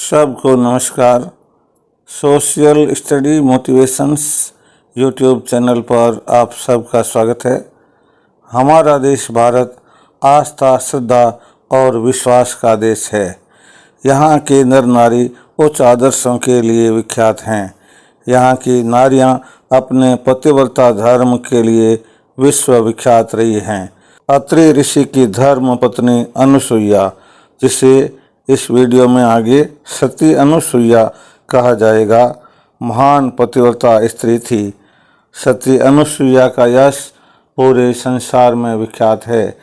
सबको नमस्कार। Social study motivations YouTube channel पर आप सबका स्वागत है। हमारा देश भारत आस्था, श्रद्धा और विश्वास का देश है। यहाँ के नर नारी उच्च आदर्शों के लिए विख्यात हैं। यहाँ की नारियाँ अपने पतिव्रता धर्म के लिए विश्व विख्यात रही हैं। अत्रि ऋषि की धर्म पत्नी अनुसुईया, जिसे इस वीडियो में आगे सती अनुसुईया कहा जाएगा, महान पतिव्रता स्त्री थी। सती अनुसुईया का यश पूरे संसार में विख्यात है।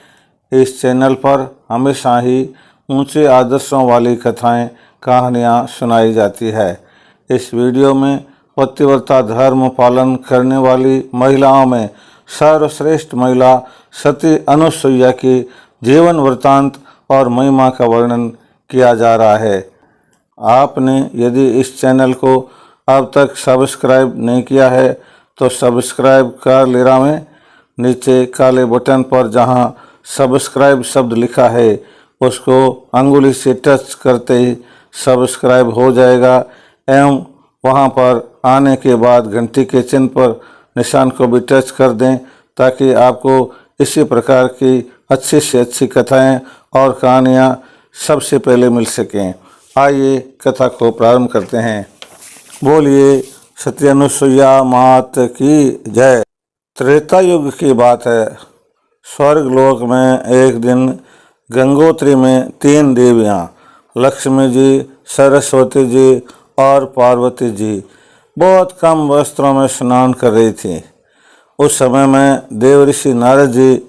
इस चैनल पर हमेशा ही ऊंचे आदर्शों वाली कथाएं, कहानियां सुनाई जाती है। इस वीडियो में पतिव्रता धर्म पालन करने वाली महिलाओं में सर्वश्रेष्ठ महिला सती अनुसुईया की जीवन वृत्तांत और महिमा का वर्णन किया जा रहा है। आपने यदि इस चैनल को अब तक सब्सक्राइब नहीं किया है तो सब्सक्राइब कर ले रहा हूँ। नीचे काले बटन पर जहां सब्सक्राइब शब्द लिखा है उसको अंगुली से टच करते ही सब्सक्राइब हो जाएगा एवं वहां पर आने के बाद घंटी के चिन्ह पर निशान को भी टच कर दें ताकि आपको इसी प्रकार की अच्छी से अच्छी कथाएं और कहानियां सबसे पहले मिल सकें। आइए कथा को प्रारंभ करते हैं। बोलिए सती अनुसुईया मात की जय। त्रेता युग की बात है। स्वर्ग लोक में एक दिन गंगोत्री में 3 देवियाँ लक्ष्मी जी, सरस्वती जी और पार्वती जी बहुत कम वस्त्रों में स्नान कर रही थीं। उस समय में देवऋषि नारद जी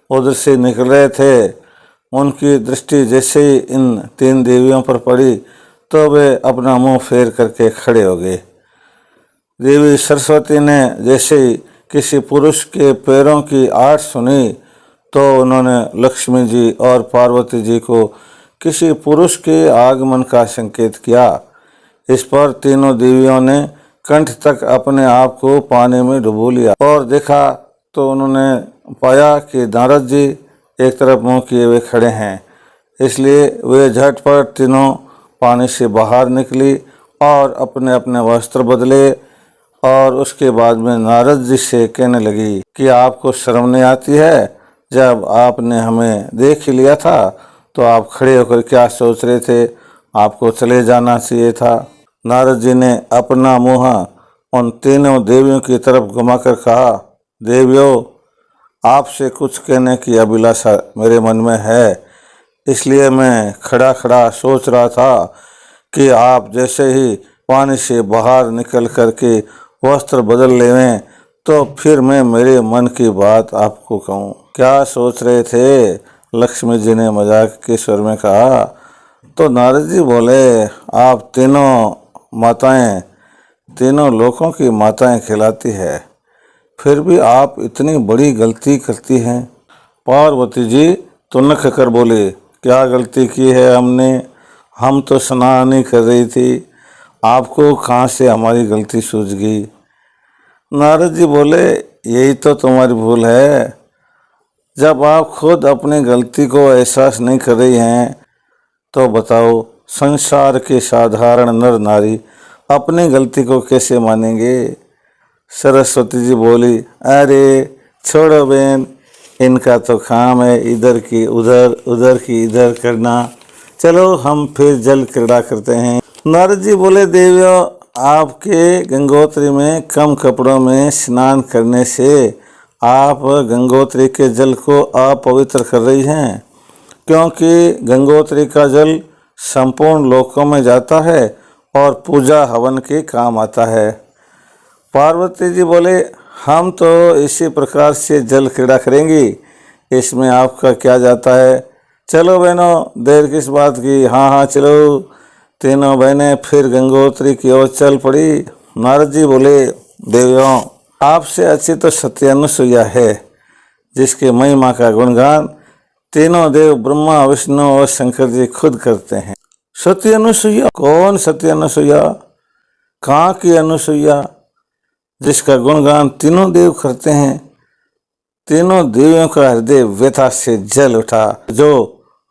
उधर से निकल रहे थे। उनकी दृष्टि जैसे ही इन 3 देवियों पर पड़ी तो वे अपना मुंह फेर करके खड़े हो गए। देवी सरस्वती ने जैसे ही किसी पुरुष के पैरों की आहट सुनी तो उन्होंने लक्ष्मी जी और पार्वती जी को किसी पुरुष के आगमन का संकेत किया। इस पर तीनों देवियों ने कंठ तक अपने आप को पानी में डुबो लिया और देखा तो उन्होंने पाया कि नारद जी एक तरफ मुंह किए हुए खड़े हैं। इसलिए वे झटपट तीनों पानी से बाहर निकली और अपने अपने वस्त्र बदले और उसके बाद में नारद जी से कहने लगी कि आपको शर्म नहीं आती है? जब आपने हमें देख ही लिया था तो आप खड़े होकर क्या सोच रहे थे? आपको चले जाना चाहिए था। नारद जी ने अपना मुँह उन तीनों देवियों की तरफ घुमाकर कहा, देवियों, आपसे कुछ कहने की अभिलाषा मेरे मन में है। इसलिए मैं खड़ा खड़ा सोच रहा था कि आप जैसे ही पानी से बाहर निकल करके वस्त्र बदल लेवें तो फिर मैं मेरे मन की बात आपको कहूँ। क्या सोच रहे थे? लक्ष्मी जी ने मजाक के स्वर में कहा। तो नारद जी बोले, आप तीनों माताएं तीनों लोगों की माताएं कहलाती है, फिर भी आप इतनी बड़ी गलती करती हैं। पार्वती जी तो नख कर बोले, क्या गलती की है हमने? हम तो स्नान नहीं कर रही थी, आपको कहाँ से हमारी गलती सूझ गई? नारद जी बोले, यही तो तुम्हारी भूल है। जब आप खुद अपनी गलती को एहसास नहीं कर रही हैं तो बताओ संसार के साधारण नर नारी अपनी गलती को कैसे मानेंगे? सरस्वती जी बोली, अरे छोड़ो बहन, इनका तो काम है इधर की उधर, उधर की इधर करना। चलो हम फिर जल क्रीड़ा करते हैं। नारद जी बोले, देवियों, आपके गंगोत्री में कम कपड़ों में स्नान करने से आप गंगोत्री के जल को अपवित्र कर रही हैं, क्योंकि गंगोत्री का जल संपूर्ण लोकों में जाता है और पूजा हवन के काम आता है। पार्वती जी बोले, हम तो इसी प्रकार से जल क्रीड़ा करेंगी, इसमें आपका क्या जाता है? चलो बहनों, देर किस बात की, हाँ हाँ चलो। तीनों बहनें फिर गंगोत्री की ओर चल पड़ी। नारद जी बोले, देवियों, आपसे अच्छी तो सती अनुसुईया है, जिसके महिमा का गुणगान तीनों देव ब्रह्मा, विष्णु और शंकर जी खुद करते हैं। सती अनुसुईया? कौन सती अनुसुईया? कहाँ की अनुसुईया जिसका गुणगान तीनों देव करते हैं? तीनों देवियों का हृदय व्यथा से जल उठा जो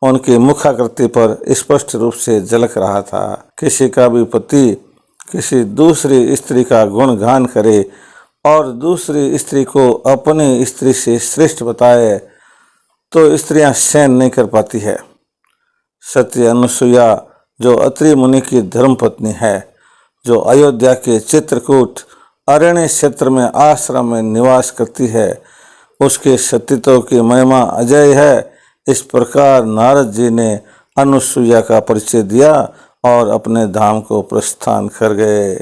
उनकी मुखाकृति पर स्पष्ट रूप से झलक रहा था। किसी का भी पति किसी दूसरी स्त्री का गुणगान करे और दूसरी स्त्री को अपनी स्त्री से श्रेष्ठ बताए तो स्त्रियां सहन नहीं कर पाती है। सती अनुसुईया जो अत्रि मुनि की धर्मपत्नी है, जो अयोध्या के चित्रकूट अरण्य क्षेत्र में आश्रम में निवास करती है, उसके सतीत्व की महिमा अजय है। इस प्रकार नारद जी ने अनुसुईया का परिचय दिया और अपने धाम को प्रस्थान कर गए।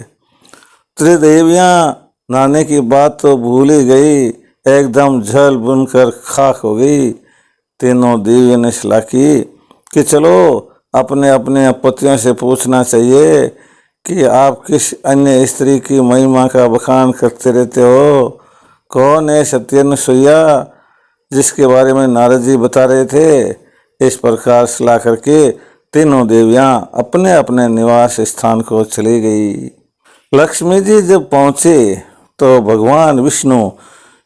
त्रिदेवियां नहाने की बात तो भूल ही गई, एकदम जल बुनकर खाक हो गई। तीनों देवियों ने सलाह की कि चलो अपने अपने पतियों से पूछना चाहिए कि आप किस अन्य स्त्री की महिमा का बखान करते रहते हो। कौन है सती अनुसुईया जिसके बारे में नारद जी बता रहे थे। इस प्रकार सलाह करके तीनों देवियां अपने अपने निवास स्थान को चली गई। लक्ष्मी जी जब पहुंचे तो भगवान विष्णु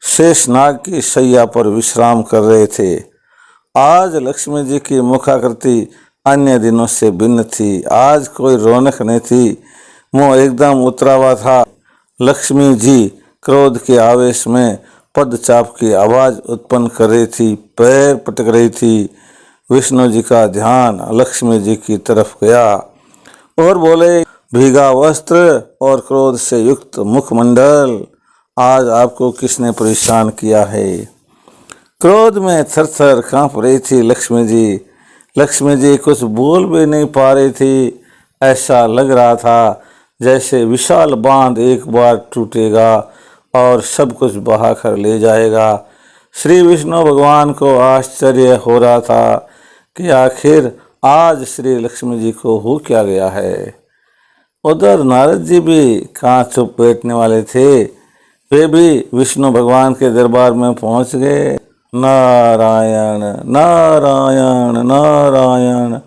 शेषनाग की शैया पर विश्राम कर रहे थे। आज लक्ष्मी जी की मुखाकृति अन्य दिनों से भिन्न थी। आज कोई रौनक नहीं थी, मुंह एकदम उतरा हुआ था। लक्ष्मी जी क्रोध के आवेश में पदचाप की आवाज उत्पन्न कर रही थी, पैर पटक रही थी। विष्णु जी का ध्यान लक्ष्मी जी की तरफ गया और बोले, भीगा वस्त्र और क्रोध से युक्त मुखमंडल, आज आपको किसने परेशान किया है। क्रोध में थरथर कांप रही थी लक्ष्मी जी। लक्ष्मी जी कुछ बोल भी नहीं पा रही थी। ऐसा लग रहा था जैसे विशाल बांध एक बार टूटेगा और सब कुछ बहा कर ले जाएगा। श्री विष्णु भगवान को आश्चर्य हो रहा था कि आखिर आज श्री लक्ष्मी जी को हो क्या गया है। उधर नारद जी भी कहाँ चुप बैठने वाले थे, वे भी विष्णु भगवान के दरबार में पहुंच गए। नारायण नारायण नारायण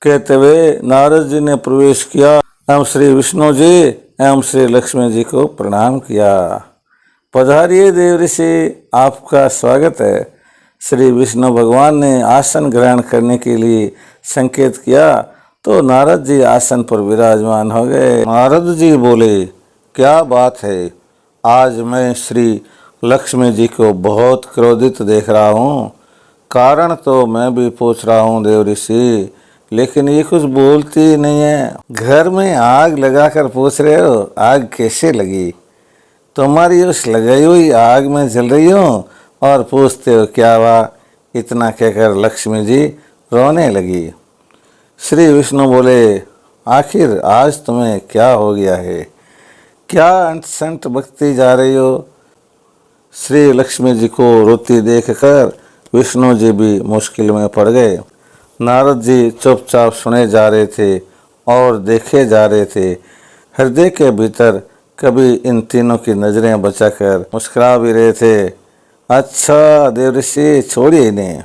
कहते हुए नारद जी ने प्रवेश किया एवं श्री विष्णु जी एवं श्री लक्ष्मी जी को प्रणाम किया। पधारिए देव ऋषि, आपका स्वागत है। श्री विष्णु भगवान ने आसन ग्रहण करने के लिए संकेत किया तो नारद जी आसन पर विराजमान हो गए। नारद जी बोले, क्या बात है, आज मैं श्री लक्ष्मी जी को बहुत क्रोधित देख रहा हूँ। कारण तो मैं भी पूछ रहा हूँ देव ऋषि, लेकिन ये कुछ बोलती नहीं है। घर में आग लगाकर पूछ रहे हो, आग कैसे लगी। तुम्हारी उस लगाई हुई आग में जल रही हो और पूछते हो क्या हुआ। इतना कहकर लक्ष्मी जी रोने लगी। श्री विष्णु बोले, आखिर आज तुम्हें क्या हो गया है, क्या अंट संट बकती जा रही हो। श्री लक्ष्मी जी को रोती देखकर विष्णु जी भी मुश्किल में पड़ गए। नारद जी चुपचाप सुने जा रहे थे और देखे जा रहे थे। हृदय के भीतर कभी इन तीनों की नजरें बचाकर मुस्कुरा भी रहे थे। अच्छा देव ऋषि, छोड़िए इन्हें,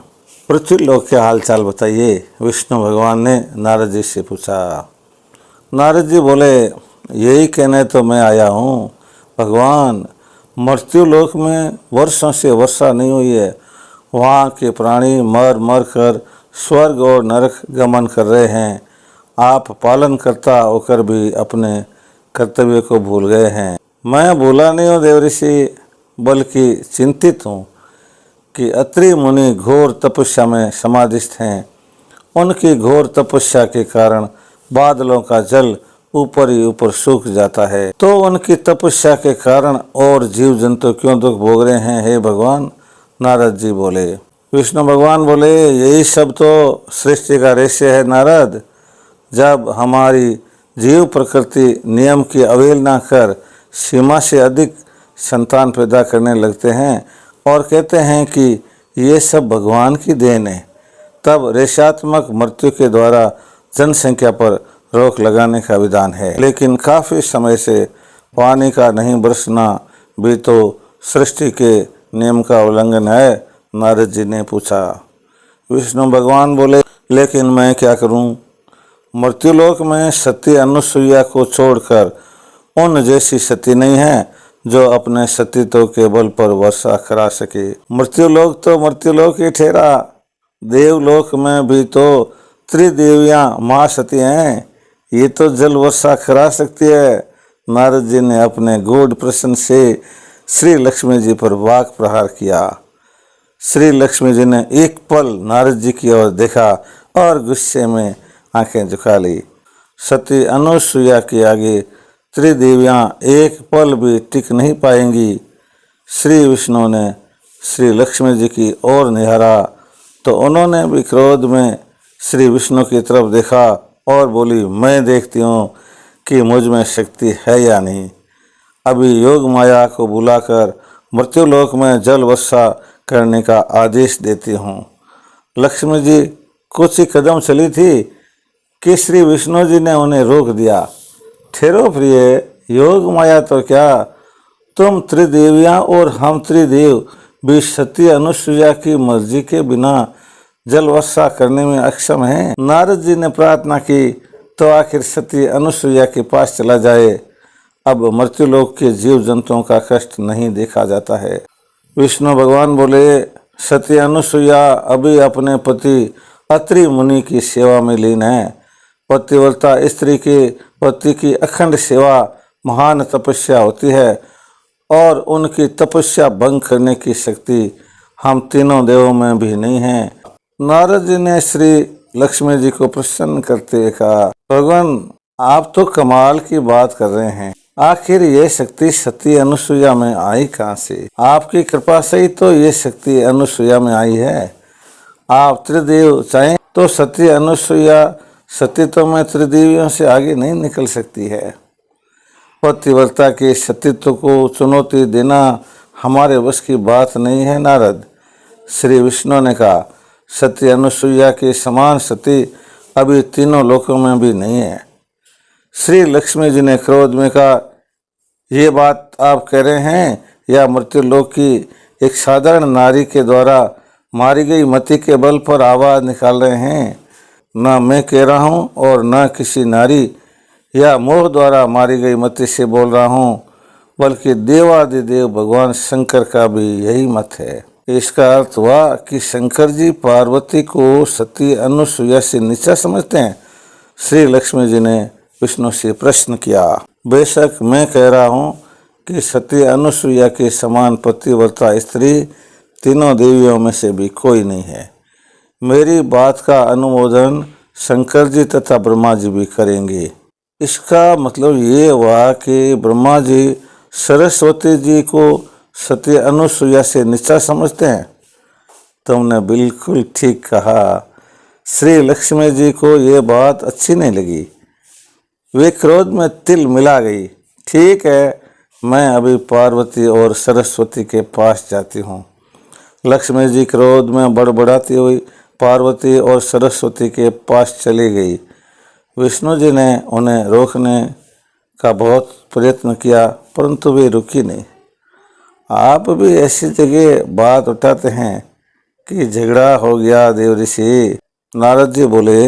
पृथ्वी लोक के हालचाल बताइए, विष्णु भगवान ने नारद जी से पूछा। नारद जी बोले, यही कहने तो मैं आया हूँ भगवान। मृत्यु लोक में वर्षों से वर्षा नहीं हुई है। वहाँ के प्राणी मर मर कर स्वर्ग और नरक गमन कर रहे हैं। आप पालन करता होकर भी अपने कर्तव्य को भूल गए हैं। मैं भूला नहीं हूँ देव ऋषि, बल्कि चिंतित हूँ कि अत्रि मुनि घोर तपस्या में समाधिस्थ हैं। उनकी घोर तपस्या के कारण बादलों का जल ऊपर ही ऊपर सूख जाता है, तो उनकी तपस्या के कारण और जीव जंतु क्यों दुख भोग रहे हैं हे भगवान। नारद जी बोले। विष्णु भगवान बोले, यही सब तो सृष्टि का रहस्य है नारद। जब हमारी जीव प्रकृति नियम की अवहेलना कर सीमा से अधिक संतान पैदा करने लगते हैं और कहते हैं कि ये सब भगवान की देन है, तब रेशात्मक मृत्यु के द्वारा जनसंख्या पर रोक लगाने का विधान है। लेकिन काफ़ी समय से पानी का नहीं बरसना भी तो सृष्टि के नियम का उल्लंघन है, नारद जी ने पूछा। विष्णु भगवान बोले, लेकिन मैं क्या करूं। मृत्युलोक में सती अनुसुईया को छोड़कर उन जैसी सती नहीं है जो अपने सतीत्व के बल पर वर्षा करा सके। मृत्युलोक तो मृत्युलोक ही ठहरा, देवलोक में भी तो त्रिदेवियां माँ सती हैं, ये तो जल वर्षा करा सकती है। नारद जी ने अपने गूढ़ प्रश्न से श्री लक्ष्मी जी पर वाक प्रहार किया। श्री लक्ष्मी जी ने एक पल नारद जी की ओर देखा और गुस्से में आंखें झुका ली। सती अनुसुईया के आगे त्रिदेवियां एक पल भी टिक नहीं पाएंगी। श्री विष्णु ने श्री लक्ष्मी जी की ओर निहारा तो उन्होंने भी क्रोध में श्री विष्णु की तरफ देखा और बोली, मैं देखती हूँ कि मुझ में शक्ति है या नहीं। अभी योग माया को बुलाकर मृत्युलोक में जल वर्षा करने का आदेश देती हूँ। लक्ष्मी जी कुछ ही कदम चली थी कि श्री विष्णु जी ने उन्हें रोक दिया। ठहरो प्रिय, योग माया तो क्या, तुम त्रिदेवियां और हम त्रिदेव भी सती अनुसुईया की मर्जी के बिना जल वर्षा करने में अक्षम हैं। नारद जी ने प्रार्थना की तो आखिर सती अनुसुईया के पास चला जाए। अब मृत्युलोक के जीव जंतुओं का कष्ट नहीं देखा जाता है। विष्णु भगवान बोले, सती अनुसुईया अभी अपने पति अत्रि मुनि की सेवा में लीन है। पतिव्रता स्त्री के पति की अखंड सेवा महान तपस्या होती है और उनकी तपस्या भंग करने की शक्ति हम तीनों देवों में भी नहीं है। नारद जी ने श्री लक्ष्मी जी को प्रसन्न करते हुए कहा, भगवान आप तो कमाल की बात कर रहे हैं। आखिर ये शक्ति सती अनुसुईया में आई कहाँ से? आपकी कृपा से ही तो ये शक्ति अनुसुईया में आई है। आप त्रिदेव चाहें तो सती अनुसुईया सतीत्व में त्रिदेवियों से आगे नहीं निकल सकती है। पतिव्रता के सतीत्व को चुनौती देना हमारे बस की बात नहीं है नारद। श्री विष्णु ने कहा, सती अनुसुईया के समान सती अभी तीनों लोकों में भी नहीं है। श्री लक्ष्मी जी ने क्रोध में कहा, ये बात आप कह रहे हैं या मृत्युलोक की एक साधारण नारी के द्वारा मारी गई मति के बल पर आवाज निकाल रहे हैं? न मैं कह रहा हूँ और न किसी नारी या मोह द्वारा मारी गई मति से बोल रहा हूँ, बल्कि देवादिदेव भगवान शंकर का भी यही मत है। इसका अर्थ हुआ कि शंकर जी पार्वती को सती अनुसुईया से नीचा समझते हैं। श्री लक्ष्मी जी ने विष्णु से प्रश्न किया, बेशक मैं कह रहा हूँ कि सती अनुसुईया के समान पतिव्रता स्त्री तीनों देवियों में से भी कोई नहीं है। मेरी बात का अनुमोदन शंकर जी तथा ब्रह्मा जी भी करेंगे। इसका मतलब ये हुआ कि ब्रह्मा जी सरस्वती जी को सती अनुसुईया से नीचा समझते हैं। तुमने बिल्कुल ठीक कहा। श्री लक्ष्मी जी को ये बात अच्छी नहीं लगी। वे क्रोध में तिल मिला गई। ठीक है, मैं अभी पार्वती और सरस्वती के पास जाती हूँ। लक्ष्मी जी क्रोध में बड़बड़ाती हुई पार्वती और सरस्वती के पास चली गई। विष्णु जी ने उन्हें रोकने का बहुत प्रयत्न किया, परंतु वे रुकी नहीं। आप भी ऐसी जगह बात उठाते हैं कि झगड़ा हो गया देव ऋषि। नारद जी बोले,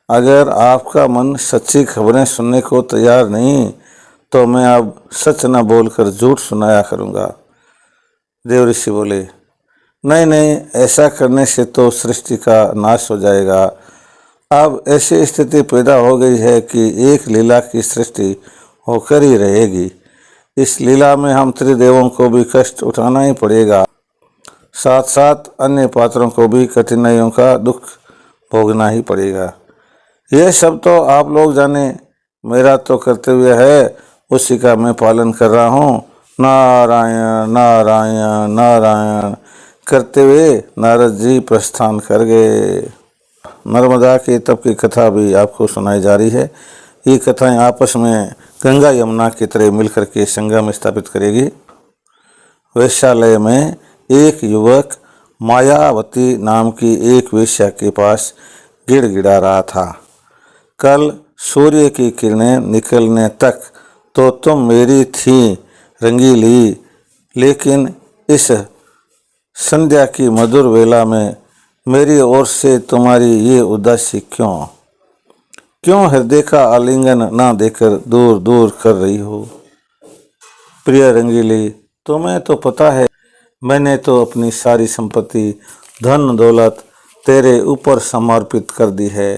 अगर आपका मन सच्ची खबरें सुनने को तैयार नहीं तो मैं अब सच न बोलकर झूठ सुनाया करूँगा। देव ऋषि बोले, नहीं नहीं, ऐसा करने से तो सृष्टि का नाश हो जाएगा। अब ऐसी स्थिति पैदा हो गई है कि एक लीला की सृष्टि होकर ही रहेगी। इस लीला में हम त्रिदेवों को भी कष्ट उठाना ही पड़ेगा, साथ साथ अन्य पात्रों को भी कठिनाइयों का दुख भोगना ही पड़ेगा। यह सब तो आप लोग जाने, मेरा तो कर्तव्य है, उसी का मैं पालन कर रहा हूँ। नारायण नारायण नारायण करते हुए नारद जी प्रस्थान कर गए। नर्मदा के तप की कथा भी आपको सुनाई जा रही है। ये कथाएं आपस में गंगा यमुना की तरह मिलकर के संगम स्थापित करेगी। वैश्यालय में एक युवक मायावती नाम की एक वेश्या के पास गिड़गिड़ा रहा था। कल सूर्य की किरणें निकलने तक तो तुम मेरी थी रंगीली, लेकिन इस संध्या की मधुर वेला में मेरी ओर से तुम्हारी ये उदासी क्यों? क्यों हृदय का आलिंगन ना देकर दूर दूर कर रही हो? प्रिय रंगीली, तुम्हें तो पता है मैंने तो अपनी सारी संपत्ति, धन दौलत तेरे ऊपर समर्पित कर दी है।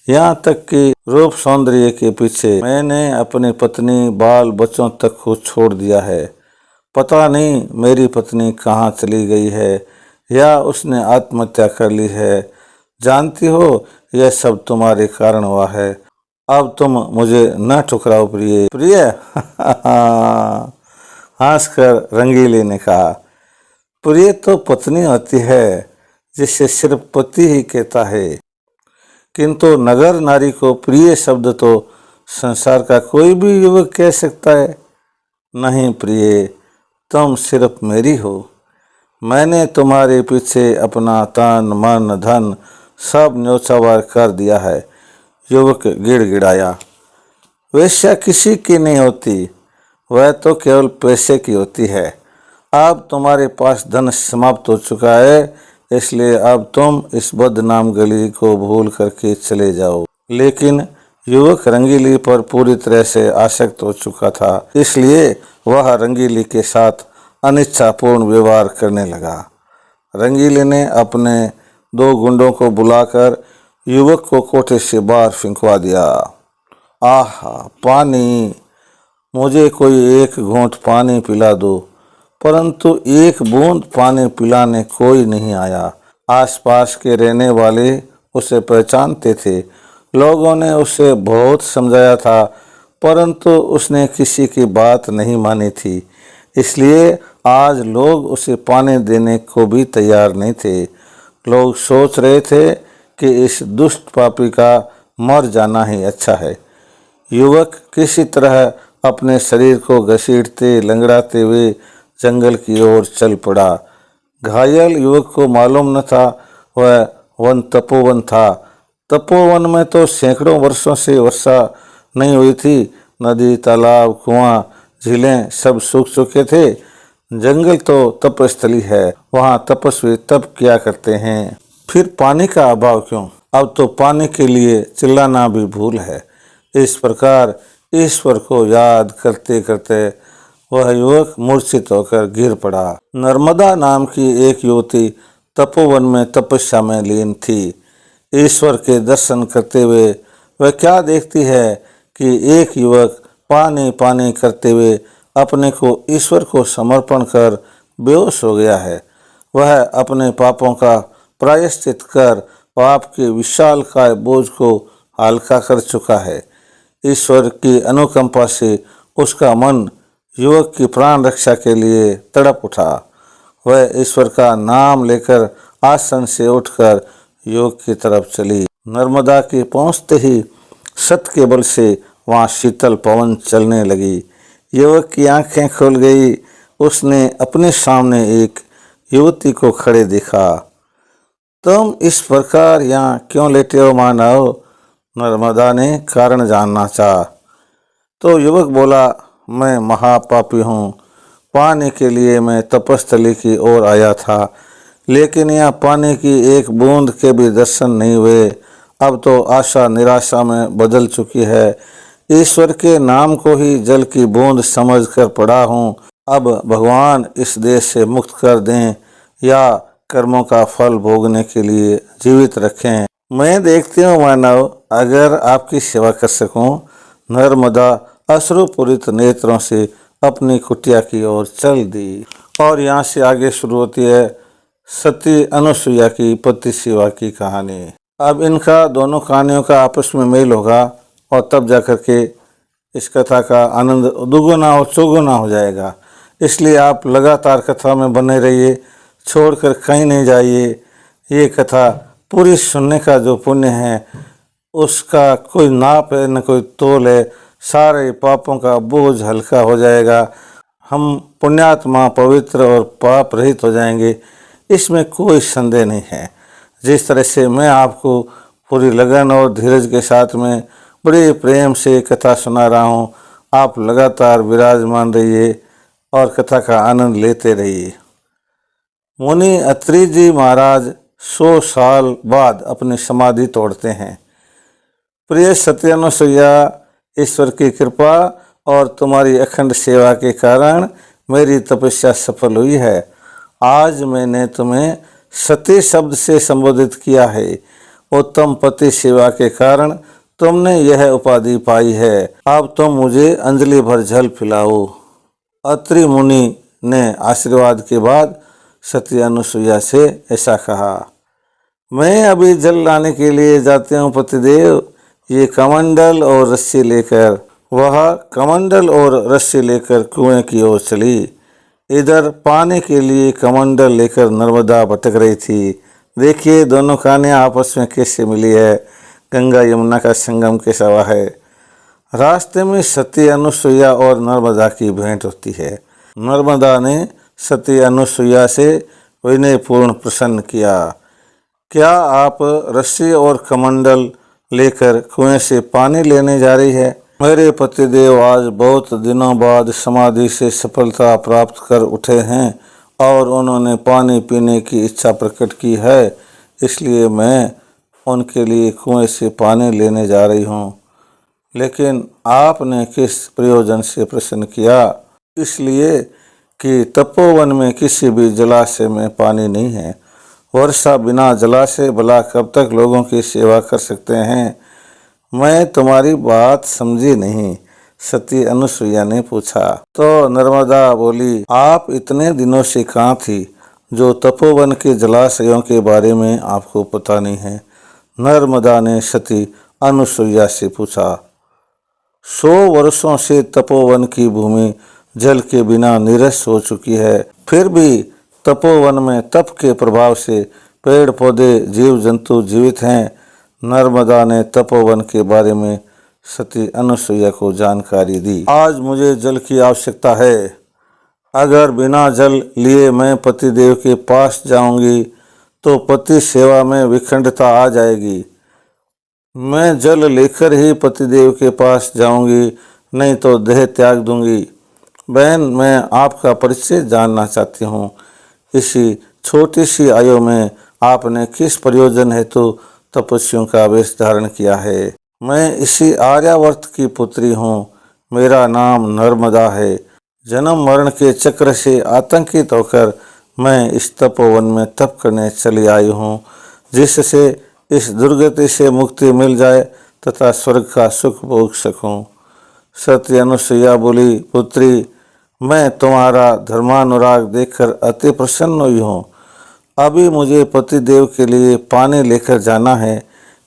यहाँ तक कि रूप सौंदर्य के पीछे मैंने अपनी पत्नी बाल बच्चों तक को छोड़ दिया है। पता नहीं मेरी पत्नी कहाँ चली गई है या उसने आत्महत्या कर ली है। जानती हो यह सब तुम्हारे कारण हुआ है। अब तुम मुझे न ठुकराओ प्रिय। प्रिय हंसकर रंगीली ने कहा, प्रिय तो पत्नी होती है जिसे सिर्फ पति ही कहता है, किंतु नगर नारी को प्रिय शब्द तो संसार का कोई भी युवक कह सकता है। नहीं प्रिय, तुम सिर्फ मेरी हो। मैंने तुम्हारे पीछे अपना तन मन धन सब न्योछावर कर दिया है। युवक गिड़गिड़ाया, वेश्या किसी की नहीं होती, वह तो केवल पैसे की होती है। अब तुम्हारे पास धन समाप्त हो चुका है, इसलिए अब तुम इस बदनाम गली को भूल करके चले जाओ। लेकिन युवक रंगीली पर पूरी तरह से आसक्त हो चुका था, इसलिए वह रंगीली के साथ अनिच्छापूर्ण व्यवहार करने लगा। रंगीली ने अपने 2 गुंडों को बुलाकर युवक को कोठे से बाहर फेंकवा दिया। आहा पानी, मुझे कोई एक घूंट पानी पिला दो। परंतु एक बूंद पानी पिलाने कोई नहीं आया। आसपास के रहने वाले उसे पहचानते थे। लोगों ने उसे बहुत समझाया था, परंतु उसने किसी की बात नहीं मानी थी। इसलिए आज लोग उसे पानी देने को भी तैयार नहीं थे। लोग सोच रहे थे कि इस दुष्ट पापी का मर जाना ही अच्छा है। युवक किसी तरह अपने शरीर को घसीटते लंगड़ाते हुए जंगल की ओर चल पड़ा। घायल युवक को मालूम न था वह वन तपोवन था। तपोवन में तो सैकड़ों वर्षों से वर्षा नहीं हुई थी। नदी, तालाब, कुआं, झीलें सब सूख चुके थे। जंगल तो तपस्थली है, वहाँ तपस्वी तप किया करते हैं। फिर पानी का अभाव क्यों? अब तो पानी के लिए चिल्लाना भी भूल है। इस प्रकार ईश्वर को याद करते करते वह युवक मूर्छित होकर गिर पड़ा। नर्मदा नाम की एक युवती तपोवन में तपस्या में लीन थी। ईश्वर के दर्शन करते हुए वह क्या देखती है कि एक युवक पानी पानी करते हुए अपने को ईश्वर को समर्पण कर बेहोश हो गया है। वह अपने पापों का प्रायश्चित कर पाप के विशालकाय बोझ को हल्का कर चुका है। ईश्वर की अनुकंपा से उसका मन युवक की प्राण रक्षा के लिए तड़प उठा। वह ईश्वर का नाम लेकर आसन से उठकर युवक की तरफ चली। नर्मदा के पहुँचते ही सत के बल से वहाँ शीतल पवन चलने लगी। युवक की आंखें खुल गई। उसने अपने सामने एक युवती को खड़े देखा। तुम इस प्रकार यहाँ क्यों लेटे हो मानव? नर्मदा ने कारण जानना चाहा। तो युवक बोला, मैं महापापी हूँ। पानी के लिए मैं तपस्थली की ओर आया था, लेकिन यहाँ पानी की एक बूंद के भी दर्शन नहीं हुए। अब तो आशा निराशा में बदल चुकी है। ईश्वर के नाम को ही जल की बूंद समझकर पड़ा हूँ। अब भगवान इस देश से मुक्त कर दें या कर्मों का फल भोगने के लिए जीवित रखें। मैं देखती हूँ मानव, अगर आपकी सेवा कर सकूं। नर्मदा अश्रुपूरित नेत्रों से अपनी कुटिया की ओर चल दी। और यहाँ से आगे शुरू होती है सती अनुसुईया की पति सेवा की कहानी। अब इनका दोनों कहानियों का आपस में मेल होगा और तब जाकर के इस कथा का आनंद दुगुना और चौगुना हो जाएगा। इसलिए आप लगातार कथा में बने रहिए, छोड़कर कहीं नहीं जाइए। ये कथा पूरी सुनने का जो पुण्य है उसका कोई नाप है न कोई तोल है। सारे पापों का बोझ हल्का हो जाएगा। हम पुण्यात्मा, पवित्र और पाप रहित हो जाएंगे, इसमें कोई संदेह नहीं है। जिस तरह से मैं आपको पूरी लगन और धीरज के साथ में बड़े प्रेम से कथा सुना रहा हूँ, आप लगातार विराजमान रहिए और कथा का आनंद लेते रहिए। मुनि अत्रि जी महाराज 100 साल बाद अपनी समाधि तोड़ते हैं। प्रिय सती अनुसुईया, ईश्वर की कृपा और तुम्हारी अखंड सेवा के कारण मेरी तपस्या सफल हुई है। आज मैंने तुम्हें सती शब्द से संबोधित किया है। उत्तम पति सेवा के कारण तुमने यह उपाधि पाई है। अब तुम मुझे अंजलि भर जल पिलाओ। अत्रि मुनि ने आशीर्वाद के बाद सती अनुसुईया से ऐसा कहा। मैं अभी जल लाने के लिए जाती हूँ पतिदेव। ये कमंडल और रस्सी लेकर वह कमंडल और रस्सी लेकर कुएं की ओर चली। इधर पानी के लिए कमंडल लेकर नर्मदा भटक रही थी। देखिए दोनों कहानियाँ आपस में कैसे मिली है। गंगा यमुना का संगम कैसा हुआ है। रास्ते में सती अनुसुईया और नर्मदा की भेंट होती है। नर्मदा ने सती अनुसुईया से विनयपूर्ण प्रश्न किया, क्या आप रस्सी और कमंडल लेकर कुएं से पानी लेने जा रही है? मेरे पतिदेव आज बहुत दिनों बाद समाधि से सफलता प्राप्त कर उठे हैं और उन्होंने पानी पीने की इच्छा प्रकट की है, इसलिए मैं उनके लिए कुएं से पानी लेने जा रही हूँ। लेकिन आपने किस प्रयोजन से प्रश्न किया? इसलिए कि तपोवन में किसी भी जलाशय में पानी नहीं है। वर्षा बिना जलाशय भला कब तक लोगों की सेवा कर सकते हैं? मैं तुम्हारी बात समझी नहीं, सती अनुसुईया ने पूछा। तो नर्मदा बोली, आप इतने दिनों से कहाँ थी जो तपोवन के जलाशयों के बारे में आपको पता नहीं है? नर्मदा ने सती अनुसुईया से पूछा। 100 वर्षों से तपोवन की भूमि जल के बिना नीरस हो चुकी है, फिर भी तपोवन में तप के प्रभाव से पेड़ पौधे जीव जंतु जीवित हैं। नर्मदा ने तपोवन के बारे में सती अनुसुईया को जानकारी दी। आज मुझे जल की आवश्यकता है। अगर बिना जल लिए मैं पतिदेव के पास जाऊंगी तो पति सेवा में विखंडता आ जाएगी। मैं जल लेकर ही पतिदेव के पास जाऊंगी, नहीं तो देह त्याग दूंगी। बहन, मैं आपका परिचय जानना चाहती हूँ। इसी छोटी सी आयु में आपने किस प्रयोजन हेतु तपस्वियों का वेश धारण किया है? मैं इसी आर्यावर्त की पुत्री हूँ। मेरा नाम नर्मदा है। जन्म मरण के चक्र से आतंकित होकर मैं इस तपोवन में तप करने चली आई हूँ, जिससे इस दुर्गति से मुक्ति मिल जाए तथा स्वर्ग का सुख भोग सकूं। सती अनुसुईया बोली, पुत्री, मैं तुम्हारा धर्मानुराग देखकर अति प्रसन्न हुई हूँ। अभी मुझे पतिदेव के लिए पानी लेकर जाना है,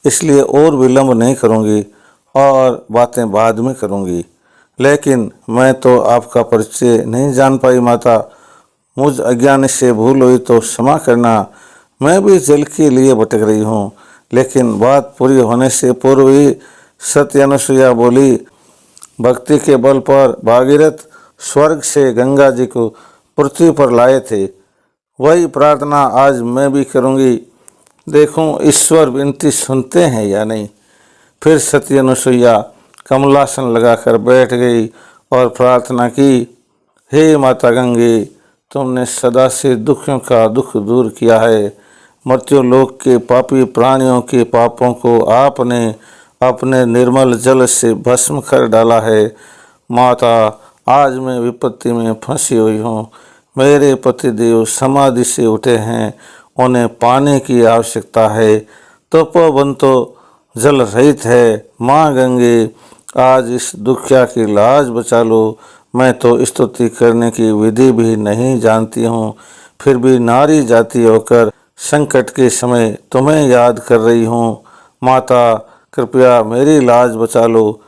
इसलिए और विलंब नहीं करूँगी और बातें बाद में करूँगी। लेकिन मैं तो आपका परिचय नहीं जान पाई माता। मुझ अज्ञान से भूल हुई तो क्षमा करना। मैं भी जल के लिए भटक रही हूँ। लेकिन बात पूरी होने से पूर्व ही सती अनुसुईया बोली, भक्ति के बल पर भागीरथ स्वर्ग से गंगा जी को पृथ्वी पर लाए थे, वही प्रार्थना आज मैं भी करूँगी। देखूं ईश्वर विनती सुनते हैं या नहीं। फिर सती अनुसुईया कमलासन लगाकर बैठ गई और प्रार्थना की, हे माता गंगे, तुमने सदा से दुखियों का दुख दूर किया है। मर्त्युलोक के पापी प्राणियों के पापों को आपने अपने निर्मल जल से भस्म कर डाला है। माता, आज मैं विपत्ति में फंसी हुई हूँ। मेरे पतिदेव समाधि से उठे हैं, उन्हें पानी की आवश्यकता है। तपोवन तो जल रहित है। माँ गंगे, आज इस दुखिया की लाज बचा लो। मैं तो स्तुति करने की विधि भी नहीं जानती हूँ, फिर भी नारी जाति होकर संकट के समय तुम्हें याद कर रही हूँ। माता, कृपया मेरी लाज बचा लो।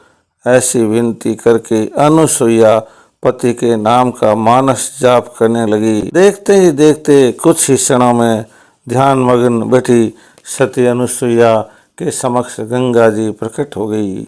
ऐसी विनती करके अनुसुईया पति के नाम का मानस जाप करने लगी। देखते ही देखते कुछ ही क्षणों में ध्यान मग्न बैठी सती अनुसुईया के समक्ष गंगा जी प्रकट हो गई।